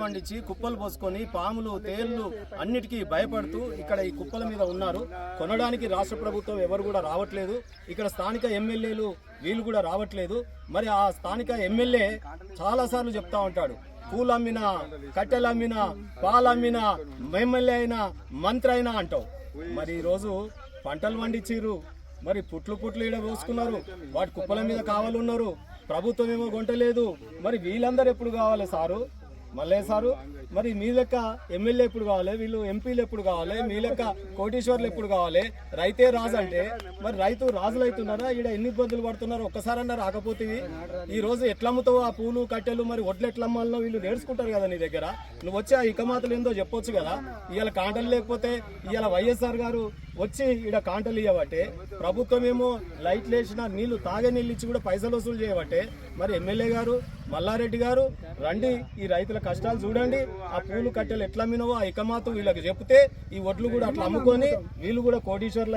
వండించి కుప్పలు పోసుకొని పాములు తేళ్లు అన్నిటికీ భయపడుతూ ఇక్కడ ఈ కుప్పల మీద ఉన్నారు. కొనడానికి రాష్ట్ర ప్రభుత్వం ఎవరు కూడా రావట్లేదు. ఇక్కడ స్థానిక ఎమ్మెల్యేలు వీళ్ళు కూడా రావట్లేదు. మరి ఆ స్థానిక ఎమ్మెల్యే చాలాసార్లు చెప్తా ఉంటాడు, పూలమ్మినా కట్టెలమ్మినా పాలమ్మినా ఎమ్మెల్యే అయినా మంత్రి అయినా అంటావు. మరి ఈరోజు పంటలు పండించిర్రు, మరి పుట్లు ఈడ పోసుకున్నారు, వాటి కుప్పల మీద కావాలన్నారు. ప్రభుత్వం ఏమో కొంటలేదు. మరి వీళ్ళందరూ ఎప్పుడు కావాలి సారు? మళ్ళీ సారు మరి మీ లెక్క ఎమ్మెల్యే ఎప్పుడు కావాలి, వీళ్ళు ఎంపీలు ఎప్పుడు కావాలి, మీ లెక్క కోటీశ్వర్లు ఎప్పుడు కావాలి? రైతే రాజు అంటే మరి రైతు రాజులు అవుతున్నారా? ఈడ ఎన్ని ఇబ్బందులు పడుతున్నారు ఒక్కసారన్నా రాకపోతే ఈ రోజు ఎట్లా అమ్ముతావు ఆ పూలు కట్టెలు? మరి వడ్లు ఎట్లా అమ్మాలనో వీళ్ళు నేర్చుకుంటారు కదా నీ దగ్గర. నువ్వు వచ్చి ఆ ఇకమాతలు ఏందో చెప్పొచ్చు కదా. ఇవాళ కాంటలు లేకపోతే ఇవాళ వైఎస్ఆర్ గారు వచ్చి ఈడ కాంటలు ఇవ్వబట్టే, ప్రభుత్వం ఏమో లైట్లు వేసిన నీళ్లు తాగే నీళ్ళు ఇచ్చి కూడా పైసలు వసూలు చేయబట్టే. మరి ఎమ్మెల్యే గారు మల్లారెడ్డి గారు రండి, ఈ రైతుల కష్టాలు చూడండి, ఆ పూలు కట్టెలు ఎట్లా అమ్మినవో ఆ ఇకమాతు వీళ్ళకి చెప్తే ఈ వడ్లు కూడా అట్లా అమ్ముకొని వీళ్ళు కూడా కోటీశ్వర్లు